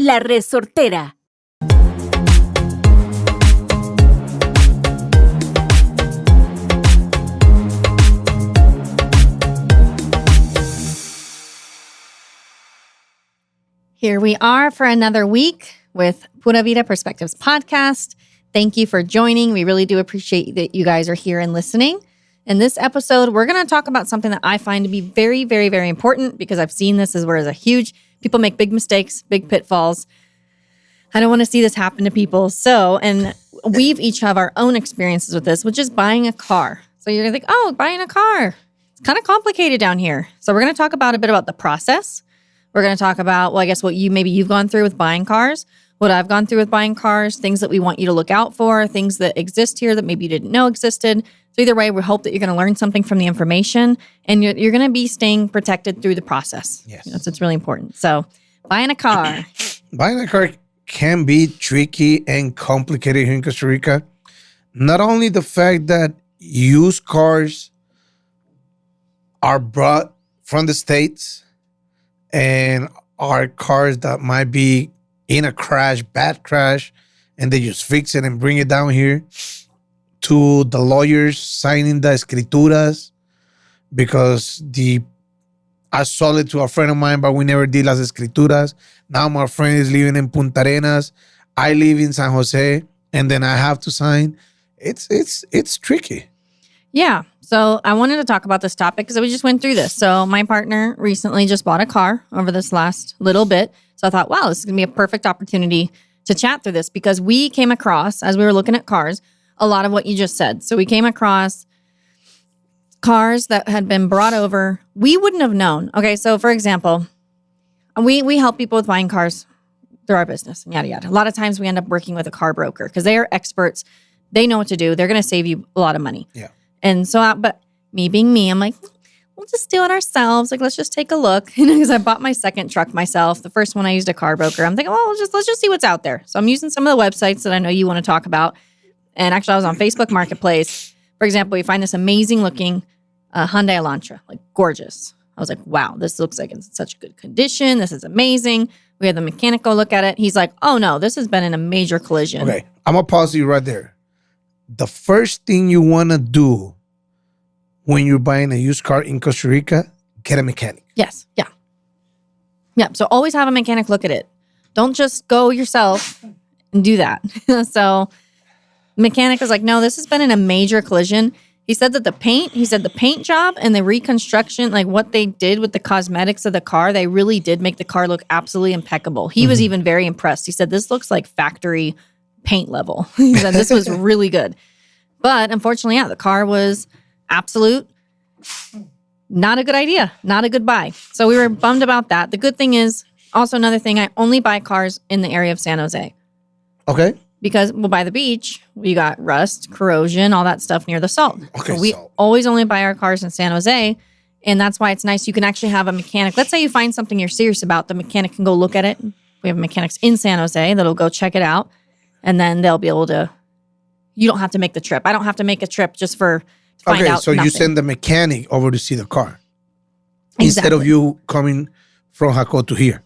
La Resortera. Here we are for another week with Pura Vida Perspectives podcast. Thank you for joining. We really do appreciate that you guys are here and listening. In this episode, we're going to talk about something that I find to be very, very, very important because I've seen this as where it's a huge, people make big mistakes, big pitfalls. I don't want to see this happen to people. So, and we've each have our own experiences with this, which is buying a car. So you're going to think, oh, buying a car. It's kind of complicated down here. So we're going to talk about a bit about the process. We're going to talk about, well, I guess what you've gone through with buying cars, what I've gone through with buying cars, things that we want you to look out for, things that exist here that maybe you didn't know existed. So either way, we hope that you're going to learn something from the information and you're going to be staying protected through the process. Yes. So it's really important. So buying a car. Buying a car can be tricky and complicated here in Costa Rica. Not only the fact that used cars are brought from the States, and are cars that might be in a crash, bad crash, and they just fix it and bring it down here, to the lawyers signing the escrituras because I sold it to a friend of mine, but we never did las escrituras. Now my friend is living in Punta Arenas. I live in San Jose, and then I have to sign. It's tricky. Yeah. So I wanted to talk about this topic because we just went through this. So my partner recently just bought a car over this last little bit. So I thought, wow, this is going to be a perfect opportunity to chat through this because we came across, as we were looking at cars, a lot of what you just said. So we came across cars that had been brought over. We wouldn't have known. Okay, so for example, we help people with buying cars through our business and yada, yada. A lot of times we end up working with a car broker because they are experts. They know what to do. They're going to save you a lot of money. Yeah. And so, but me being me, I'm like, we'll just do it ourselves. Like, let's just take a look. Because I bought my second truck myself. The first one I used a car broker. I'm thinking, well, let's just see what's out there. So I'm using some of the websites that I know you want to talk about. And actually, I was on Facebook Marketplace. For example, you find this amazing looking Hyundai Elantra, like gorgeous. I was like, wow, this looks like it's in such good condition. This is amazing. We had the mechanic go look at it. He's like, oh no, this has been in a major collision. Okay, I'm going to pause you right there. The first thing you want to do when you're buying a used car in Costa Rica, get a mechanic. Yes. Yeah. Yeah. So always have a mechanic look at it. Don't just go yourself and do that. So mechanic was like, no, this has been in a major collision. He said that the paint job and the reconstruction, like what they did with the cosmetics of the car, they really did make the car look absolutely impeccable. He was even very impressed. He said, this looks like factory paint level. He said this was really good. But unfortunately, yeah, the car was absolute not a good idea, not a good buy. So we were bummed about that. The good thing is, also another thing, I only buy cars in the area of San Jose. Okay. Because, well, by the beach, we got rust, corrosion, all that stuff near the salt. Okay, so we salt. always only buy our cars in San Jose. And that's why it's nice. You can actually have a mechanic. Let's say you find something you're serious about. The mechanic can go look at it. We have mechanics in San Jose that'll go check it out. And then they'll be able to, you don't have to make the trip. I don't have to make a trip just to find out so nothing. you send the mechanic over to see the car. Exactly. Instead of you coming from Jaco to here.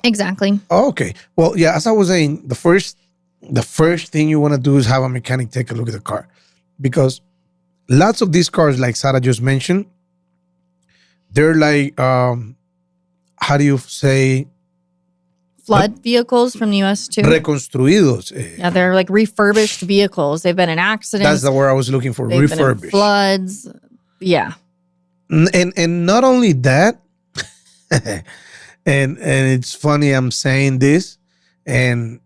Exactly. Oh, okay. Well, yeah, as I was saying, the first thing you want to do is have a mechanic take a look at the car. Because lots of these cars, like Sarah just mentioned, they're like, how do you say? Flood vehicles from the U.S. too. Reconstruidos. Yeah, they're like refurbished vehicles. They've been in accidents. That's the word I was looking for. They've Refurbished. been in floods. Yeah. And not only that, and it's funny I'm saying this, and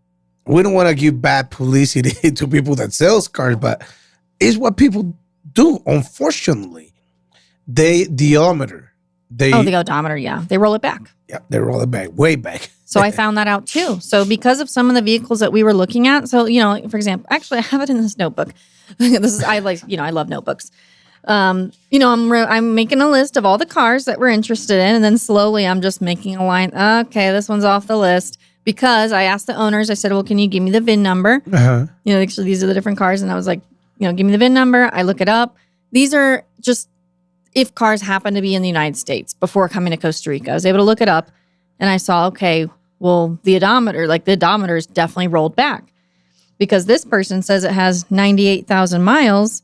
we don't want to give bad publicity to people that sells cars, but it's what people do. Unfortunately, the odometer. The odometer, yeah. They roll it back. Yeah, they roll it back, way back. So I found that out too. So because of some of the vehicles that we were looking at, so, for example, actually I have it in this notebook. I love notebooks. I'm making a list of all the cars that we're interested in. And then slowly I'm just making a line. Okay, this one's off the list. Because I asked the owners, I said, well, can you give me the VIN number? Uh-huh. Actually, these are the different cars. And I was like, give me the VIN number. I look it up. These are just if cars happen to be in the United States before coming to Costa Rica. I was able to look it up and I saw, okay, Well, the odometer is definitely rolled back because this person says it has 98,000 miles.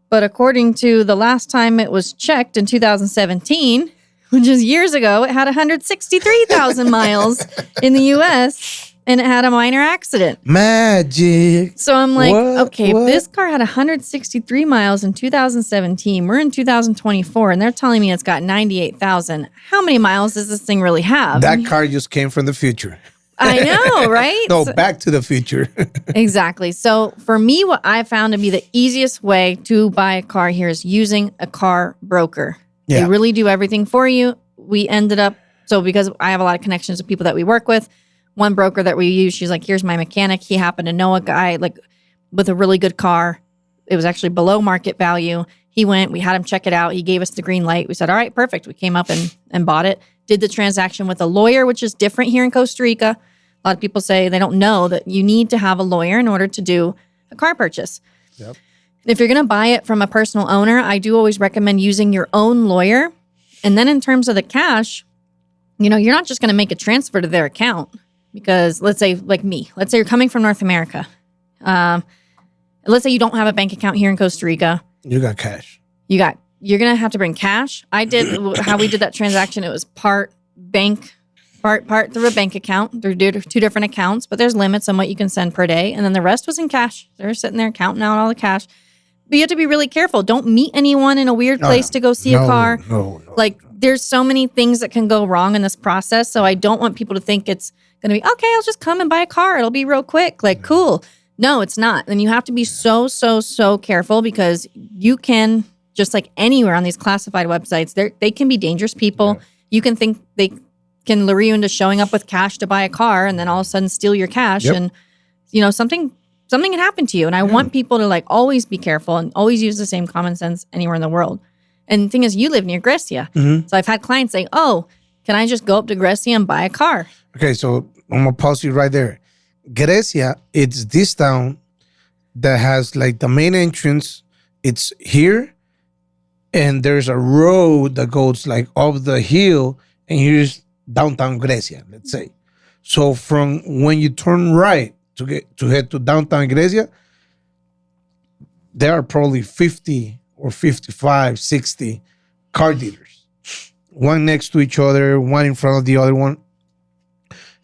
But according to the last time it was checked in 2017, which is years ago, it had 163,000 miles in the U.S., and it had a minor accident. Magic. So I'm like, okay, if this car had 163 miles in 2017, we're in 2024, and they're telling me it's got 98,000. How many miles does this thing really have? That car just came from the future. I know, right? No, Back to the Future. Exactly. So for me, what I found to be the easiest way to buy a car here is using a car broker. Yeah. They really do everything for you. We ended up, so because I have a lot of connections with people that we work with, one broker that we use, she's like, here's my mechanic. He happened to know a guy like with a really good car. It was actually below market value. He went, we had him check it out. He gave us the green light. We said, all right, perfect. We came up and bought it. Did the transaction with a lawyer, which is different here in Costa Rica. A lot of people say they don't know that you need to have a lawyer in order to do a car purchase. Yep. If you're going to buy it from a personal owner, I do always recommend using your own lawyer. And then in terms of the cash, you're not just going to make a transfer to their account. Because let's say, like me, let's say you're coming from North America. Let's say you don't have a bank account here in Costa Rica. You got cash. You're going to have to bring cash. I did how we did that transaction. It was part bank, part through a bank account. They're two different accounts, but there's limits on what you can send per day. And then the rest was in cash. They're sitting there counting out all the cash. But you have to be really careful. Don't meet anyone in a weird place to go see a car. No. Like there's so many things that can go wrong in this process. So I don't want people to think it's going to be, okay, I'll just come and buy a car. It'll be real quick. Like, cool. No, it's not. And you have to be so careful because you can, just like anywhere on these classified websites, they can be dangerous people. Yeah. You can think they can lure you into showing up with cash to buy a car and then all of a sudden steal your cash. Yep. And, something can happen to you. And I want people to like always be careful and always use the same common sense anywhere in the world. And the thing is, you live near Grecia. Mm-hmm. So I've had clients say, oh, can I just go up to Grecia and buy a car? Okay, so I'm going to pause you right there. Grecia, it's this town that has like the main entrance. It's here. And there's a road that goes like up the hill. And here's downtown Grecia, let's say. So from when you turn right to head to downtown Grecia, there are probably 50 or 55, 60 car dealers. One next to each other, one in front of the other one.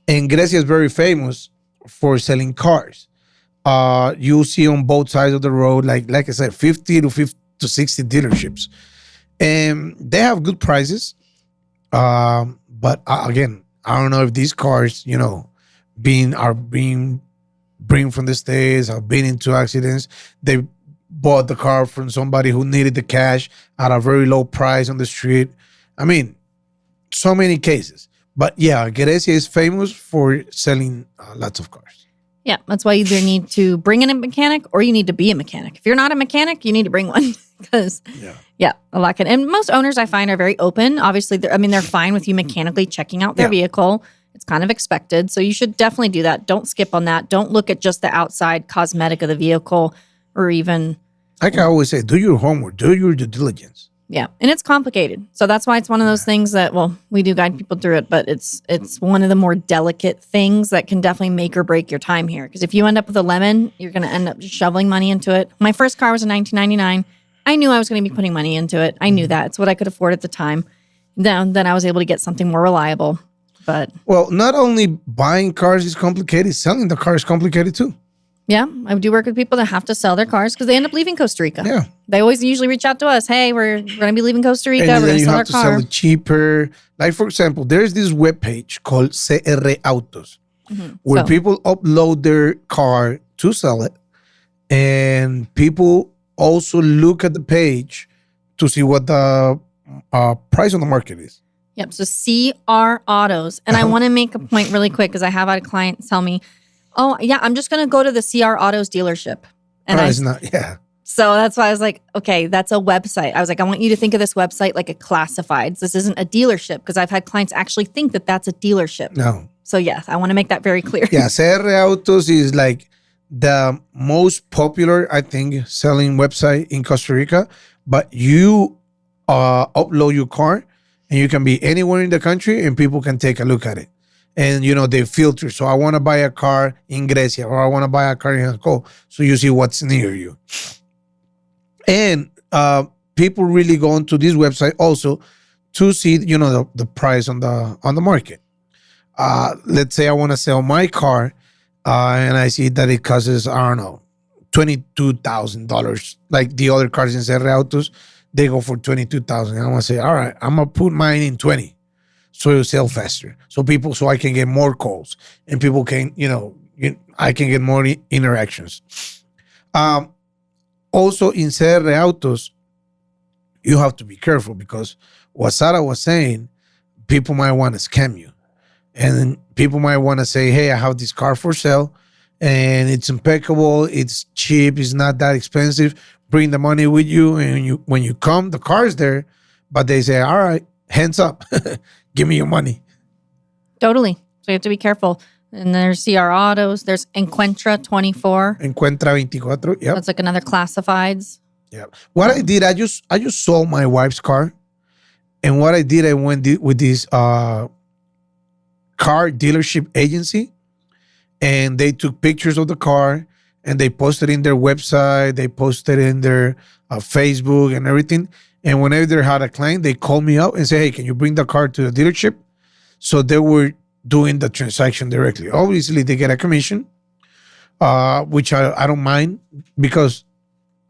And Grecia is very famous for selling cars. You see on both sides of the road, like I said, 50 to 60 dealerships. And they have good prices. But again, I don't know if these cars, are being bring from the States, have been into accidents. They bought the car from somebody who needed the cash at a very low price on the street. I mean, so many cases. But yeah, Grecia is famous for selling lots of cars. Yeah, that's why you either need to bring in a mechanic or you need to be a mechanic. If you're not a mechanic, you need to bring one because, a lot can. And most owners I find are very open. Obviously, they're fine with you mechanically checking out their vehicle. It's kind of expected. So you should definitely do that. Don't skip on that. Don't look at just the outside cosmetic of the vehicle or even. Like I always say, do your homework, do your due diligence. Yeah, and it's complicated. So that's why it's one of those things that, we do guide people through it, but it's one of the more delicate things that can definitely make or break your time here. Because if you end up with a lemon, you're going to end up just shoveling money into it. My first car was in 1999. I knew I was going to be putting money into it. I knew that. It's what I could afford at the time. Then I was able to get something more reliable. But not only buying cars is complicated, selling the car is complicated too. Yeah, I do work with people that have to sell their cars because they end up leaving Costa Rica. Yeah. They always usually reach out to us. Hey, we're going to be leaving Costa Rica. And we're going to sell our car. sell it cheaper. Like, for example, there's this webpage called CR Autos where people upload their car to sell it. And people also look at the page to see what the price on the market is. Yep. So CR Autos. And I want to make a point really quick because I have had a client tell me, oh, yeah, I'm just going to go to the CR Autos dealership. And it's not, So that's why I was like, okay, that's a website. I was like, I want you to think of this website like a classifieds. This isn't a dealership because I've had clients actually think that that's a dealership. No. So yes, I want to make that very clear. Yeah, CR Autos is like the most popular, I think, selling website in Costa Rica. But you upload your car and you can be anywhere in the country and people can take a look at it. and they filter. So I want to buy a car in Grecia, or I want to buy a car in Jaco. So you see what's near you. And people really go onto this website also to see, the price on the market. Let's say I want to sell my car, and I see that it costs, I don't know, $22,000. Like the other cars in Serre Autos, they go for $22,000. And I want to say, all right, I'm gonna put mine in 20, so it'll sell faster. So I can get more calls, and people can, I can get more interactions. Also in Serre Autos, you have to be careful, because what Sarah was saying, people might want to scam you. And people might want to say, hey, I have this car for sale and it's impeccable, it's cheap, it's not that expensive. Bring the money with you. And when you come, the car's there, but they say, all right, hands up, give me your money. Totally. So you have to be careful. And there's CR Autos, there's Encuentra 24. Encuentra 24, yep. That's like another classifieds. Yeah. What I did, I just sold my wife's car. And what I did, I went with this car dealership agency, and they took pictures of the car and they posted in their website, they posted in their Facebook and everything. And whenever they had a client, they called me up and say, hey, can you bring the car to the dealership? So they were doing the transaction directly. Obviously, they get a commission, which I don't mind, because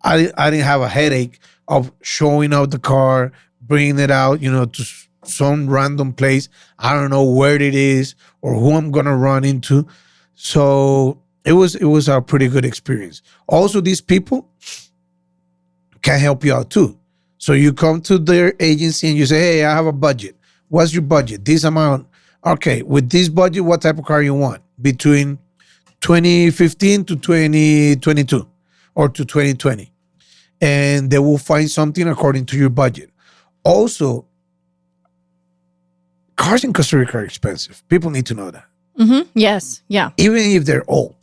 I didn't have a headache of showing out the car, bringing it out, to some random place. I don't know where it is or who I'm gonna run into. So it was a pretty good experience. Also, these people can help you out too. So you come to their agency and you say, hey, I have a budget. What's your budget? This amount. Okay, with this budget, what type of car you want? Between 2015 to 2022 or to 2020. And they will find something according to your budget. Also, cars in Costa Rica are expensive. People need to know that. Mm-hmm. Yes. Yeah. Even if they're old.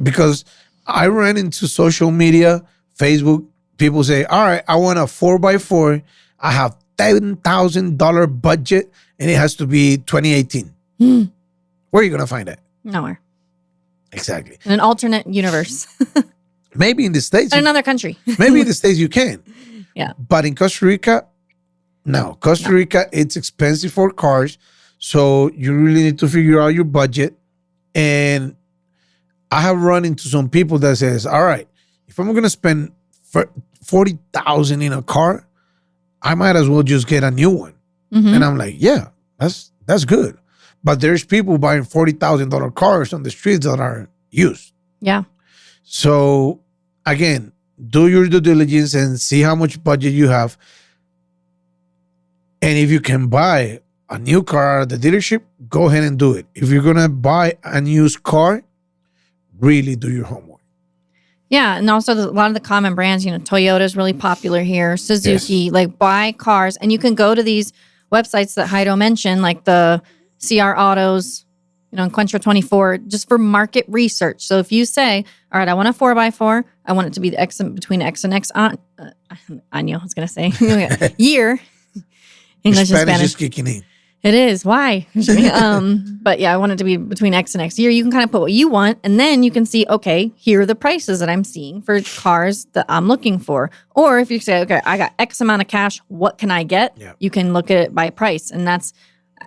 Because I ran into social media, Facebook, people say, all right, I want a 4x4. I have $10,000 budget, and it has to be 2018. Where are you going to find that? Nowhere. Exactly. In an alternate universe. Maybe in the States. In another country. Maybe in the States you can. Yeah. But in Costa Rica, no. Costa Rica, it's expensive for cars. So you really need to figure out your budget. And I have run into some people that says, all right, if I'm going to spend $40,000 in a car, I might as well just get a new one. Mm-hmm. And I'm like, yeah, that's good. But there's people buying $40,000 cars on the streets that are used. Yeah. So again, do your due diligence and see how much budget you have. And if you can buy a new car at the dealership, go ahead and do it. If you're going to buy a used car, really do your homework. Yeah. And also a lot of the common brands, Toyota is really popular here, Suzuki, Yes. like buy cars. And you can go to these websites that Jairo mentioned, like the CR Autos, Encuentra 24, just for market research. So if you say, all right, I want a 4x4, I want it to be the X between X and X año, I was going to say, year. English and Spanish is kicking in. It is. Why? But yeah, I want it to be between X and X year. You can kind of put what you want, and then you can see, okay, here are the prices that I'm seeing for cars that I'm looking for. Or if you say, okay, I got X amount of cash, what can I get? Yeah. You can look at it by price. And that's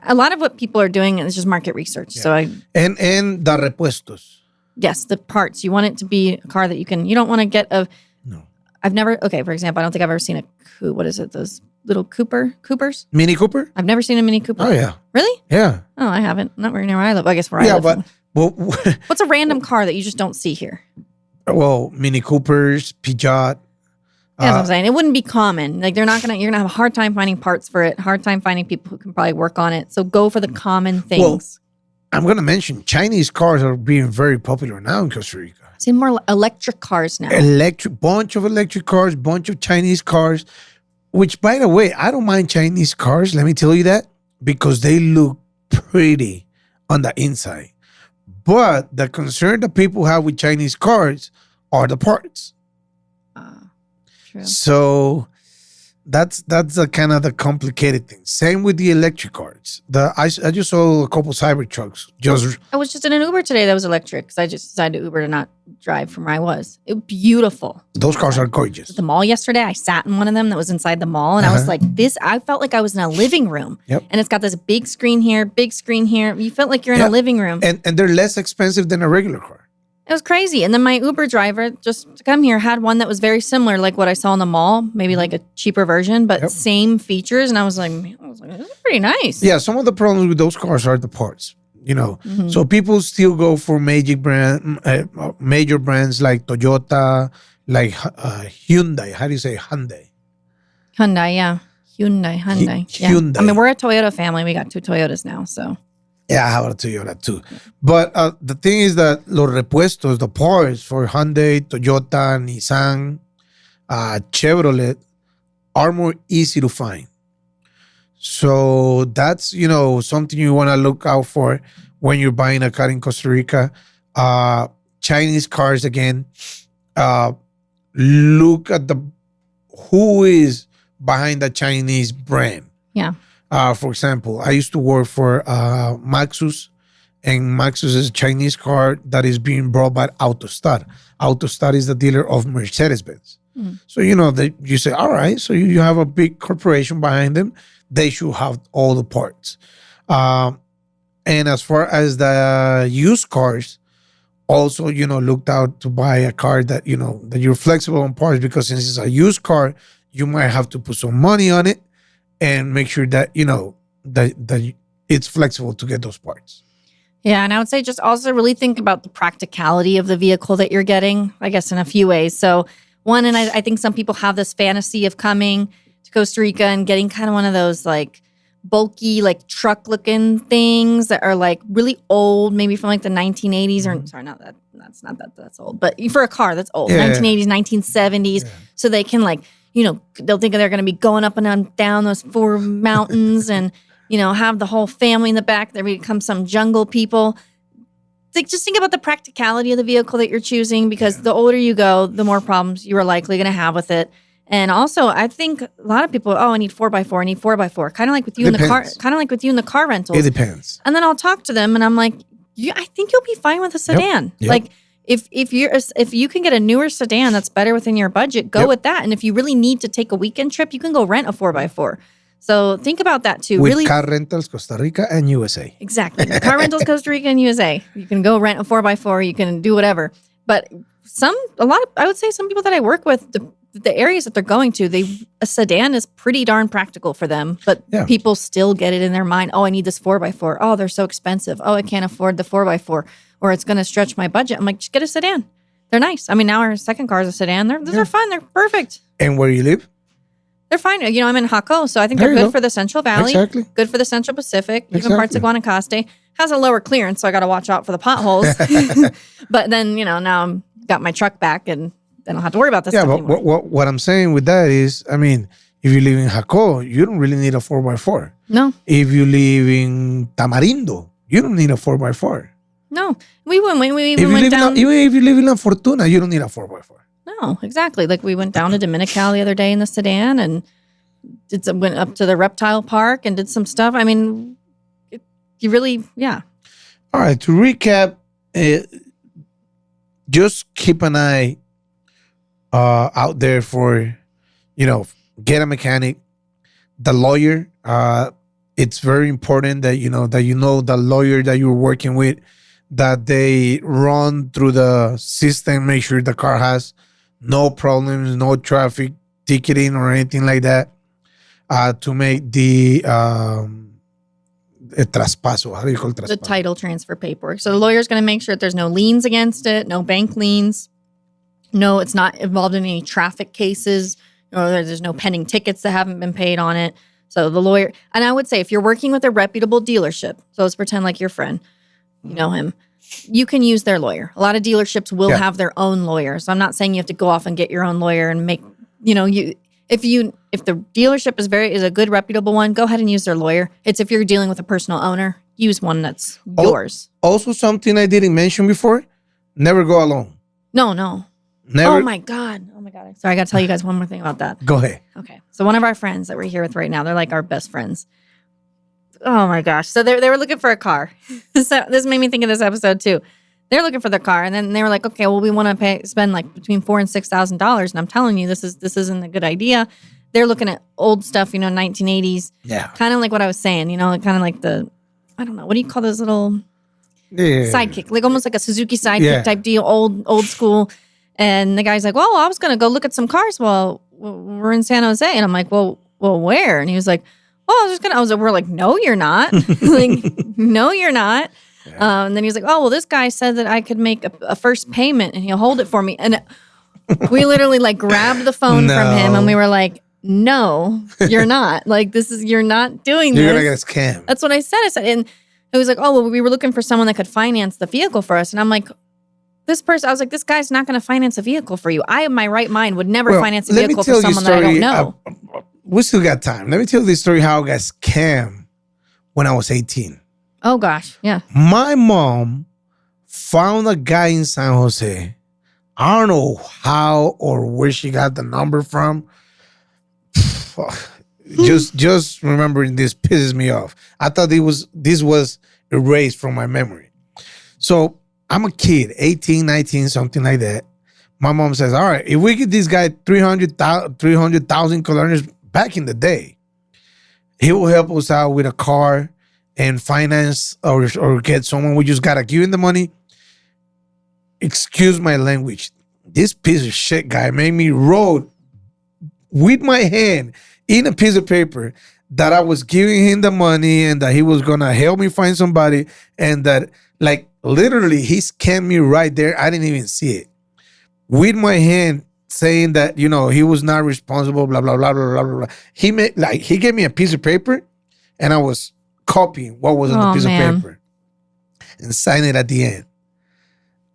a lot of what people are doing is just market research. Yeah. So and the repuestos. Yes, the parts. You want it to be a car that you don't want to get No. For example, I don't think I've ever seen what is it? Those little Coopers? Mini Cooper? I've never seen a Mini Cooper. Oh, yeah. Really? Yeah. Oh, I haven't. Not very near where I live. I guess where I live. Yeah, but what's a random car that you just don't see here? Well, Mini Coopers, Peugeot. That's what I'm saying. It wouldn't be common. Like you're gonna have a hard time finding parts for it, hard time finding people who can probably work on it. So go for the common things. Well, I'm gonna mention Chinese cars are being very popular now in Costa Rica. See more electric cars now. Bunch of electric cars, bunch of Chinese cars. Which, by the way, I don't mind Chinese cars. Let me tell you that, because they look pretty on the inside. But the concern that people have with Chinese cars are the parts. True. So that's the kind of the complicated thing. Same with the electric cars. I just saw a couple cyber trucks. I was just in an Uber today that was electric because I just decided to Uber to not drive from where I was. It was beautiful. Those cars are gorgeous. At the mall yesterday, I sat in one of them that was inside the mall, and I was like, I felt like I was in a living room. Yep. And it's got this big screen here, big screen here. You felt like you're in a living room. And they're less expensive than a regular car. It was crazy. And then my Uber driver, just to come here, had one that was very similar, like what I saw in the mall, maybe like a cheaper version, but same features. And I was like, this is pretty nice. Yeah, some of the problems with those cars are the parts, So people still go for major brands like Toyota, like Hyundai. How do you say Hyundai? Hyundai, yeah. Hyundai. Yeah. Hyundai. I mean, we're a Toyota family. We got 2 Toyotas now, so. Yeah, I have a Toyota too. But the thing is that los repuestos, the parts for Hyundai, Toyota, Nissan, Chevrolet are more easy to find. So that's, something you want to look out for when you're buying a car in Costa Rica. Chinese cars, again, look at who is behind the Chinese brand. Yeah. For example, I used to work for Maxus, and Maxus is a Chinese car that is being brought by AutoStar. AutoStar is the dealer of Mercedes-Benz. So, you say, all right, so you have a big corporation behind them. They should have all the parts. And as far as the used cars, also, looked out to buy a car that, that you're flexible on parts, because since it's a used car, you might have to put some money on it and make sure that, that it's flexible to get those parts. Yeah, and I would say just also really think about the practicality of the vehicle that you're getting, I guess, in a few ways. So one, and I think some people have this fantasy of coming to Costa Rica and getting kind of one of those like bulky, like truck-looking things that are like really old, maybe from like the 1980s or sorry, that's old, but for a car that's old, 1980s, 1970s, so they can like, they'll think they're going to be going up and down those 4 mountains and, have the whole family in the back. They become some jungle people. Just think about the practicality of the vehicle that you're choosing, because the older you go, the more problems you are likely going to have with it. And also, I think a lot of people, I need 4x4, I need 4x4. Kind of like with you in the car, car rentals. It depends. And then I'll talk to them and I'm like, I think you'll be fine with a sedan. Yep. Like, if you can get a newer sedan that's better within your budget, go with that. And if you really need to take a weekend trip, you can go rent a 4x4. So think about that too. With car rentals, Costa Rica and USA. Exactly. Car rentals, Costa Rica and USA. You can go rent a 4x4. You can do whatever. But I would say some people that I work with, the areas that they're going to, a sedan is pretty darn practical for them. But people still get it in their mind. Oh, I need this 4x4. Oh, they're so expensive. Oh, I can't afford the 4x4. Or it's going to stretch my budget. I'm like, just get a sedan. They're nice. I mean, now our second car is a sedan. Those are fun. They're perfect. And where you live? They're fine. I'm in Jaco, so I think they're good for the Central Valley. Exactly. Good for the Central Pacific. Even parts of Guanacaste. Has a lower clearance, so I got to watch out for the potholes. But then, now I'm got my truck back, and then I'll have to worry about this stuff anymore. Yeah, but what I'm saying with that is, I mean, if you live in Jaco, you don't really need a 4x4. No. If you live in Tamarindo, you don't need a 4x4. No. We even went down. Even if you live in La Fortuna, you don't need a 4x4. No, exactly. Like we went down to Dominical the other day in the sedan and went up to the reptile park and did some stuff. I mean, you really, yeah. All right. To recap, just keep an eye out there for, get a mechanic, the lawyer. It's very important that the lawyer that you're working with, that they run through the system, make sure the car has no problems, no traffic ticketing or anything like that, to make the traspaso. How do you call it? Traspaso? The title transfer paperwork. So the lawyer's going to make sure that there's no liens against it, no bank liens. No, it's not involved in any traffic cases, or there's no pending tickets that haven't been paid on it. So the lawyer, and I would say if you're working with a reputable dealership, so let's pretend like your friend, you know him, you can use their lawyer. A lot of dealerships will have their own lawyer. So I'm not saying you have to go off and get your own lawyer and make, if the dealership is a good reputable one, go ahead and use their lawyer. It's if you're dealing with a personal owner, use one that's yours. Also, something I didn't mention before, never go alone. No. Never. Oh my God. Sorry, I got to tell you guys one more thing about that. Go ahead. Okay. So one of our friends that we're here with right now, they're like our best friends. Oh my gosh. So they were looking for a car. So this made me think of this episode too. They're looking for their car, and then they were like, okay, well, we want to spend like between $4,000 and $6,000. And I'm telling you, this isn't a good idea. They're looking at old stuff, 1980s. Yeah. Kind of like what I was saying, kind of like I don't know, what do you call those little sidekick? Like almost like a Suzuki sidekick type deal, old school. And the guy's like, well, I was going to go look at some cars while we're in San Jose. And I'm like, well, where? And he was like, well, we're like, no, you're not. Like, no, you're not. Yeah. And then he was like, oh, well, this guy said that I could make a first payment and he'll hold it for me. And we literally like grabbed the phone from him and we were like, no, you're not. Like, you're not doing this. You're going to get scammed. That's what I said. And it was like, oh, well, we were looking for someone that could finance the vehicle for us. And I'm like, I was like, this guy's not going to finance a vehicle for you. I, in my right mind, would never finance a vehicle for someone that I don't know. We still got time. Let me tell you this story how I got scammed when I was 18. Oh, gosh. Yeah. My mom found a guy in San Jose. I don't know how or where she got the number from. Just remembering this pisses me off. I thought this was erased from my memory. So I'm a kid, 18, 19, something like that. My mom says, all right, if we get this guy 300,000 colones back in the day, he will help us out with a car and finance or get someone. We just got to give him the money. Excuse my language. This piece of shit guy made me wrote with my hand in a piece of paper that I was giving him the money and that he was going to help me find somebody, and that like literally he scammed me right there. I didn't even see it. With my hand saying that, he was not responsible, blah, blah, blah, blah, blah, blah. He gave me a piece of paper and I was copying what was on the piece of paper and sign it at the end.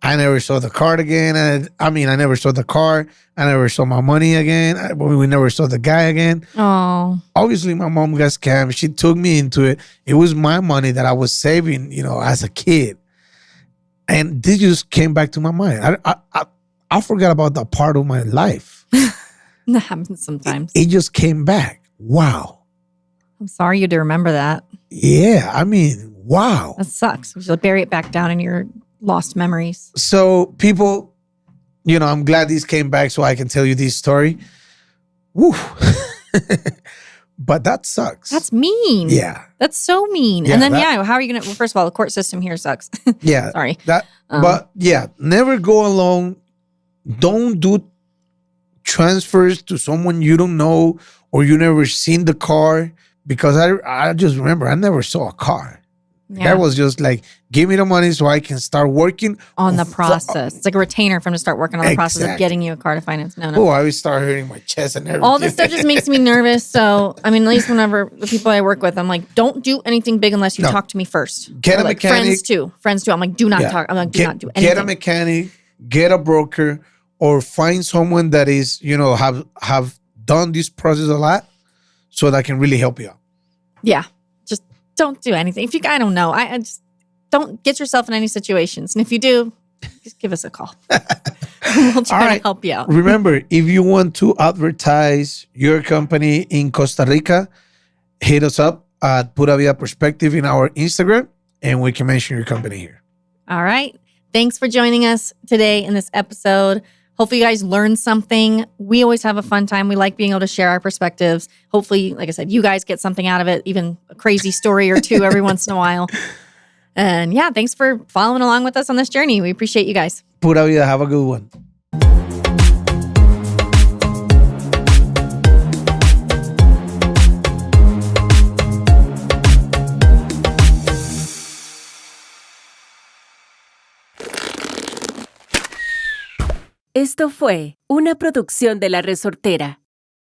I never saw the card again. I never saw the car. I never saw my money again. We never saw the guy again. Oh. Obviously, my mom got scammed. She took me into it. It was my money that I was saving, as a kid. And this just came back to my mind. I forgot about that part of my life. That happens sometimes. It just came back. Wow. I'm sorry you had to remember that. Yeah, wow. That sucks. We should bury it back down in your lost memories. So people, I'm glad these came back so I can tell you this story. Woo. But that sucks. That's mean. Yeah. That's so mean. Yeah, and then, how are you going to, well, first of all, the court system here sucks. Yeah. Sorry. But yeah, never go alone. Don't do transfers to someone you don't know or you never seen the car, because I just remember I never saw a car. Yeah. That was just like, give me the money so I can start working on the process. It's like a retainer for him to start working on the process of getting you a car to finance. No. Oh, I would start hurting my chest and everything. All this stuff just makes me nervous. So, at least whenever the people I work with, I'm like, don't do anything big unless you talk to me first. Get a mechanic. Friends too. I'm like, do not talk. I'm like, do not do anything. Get a mechanic, get a broker, or find someone that is, have done this process a lot so that can really help you out. Yeah. Don't do anything. I don't know. I just don't get yourself in any situations. And if you do, just give us a call. We'll try to help you out. Remember, if you want to advertise your company in Costa Rica, hit us up at Pura Vida Perspective in our Instagram, and we can mention your company here. All right. Thanks for joining us today in this episode. Hopefully you guys learned something. We always have a fun time. We like being able to share our perspectives. Hopefully, like I said, you guys get something out of it, even a crazy story or two every once in a while. And yeah, thanks for following along with us on this journey. We appreciate you guys. Pura vida. Have a good one. Esto fue una producción de La Resortera.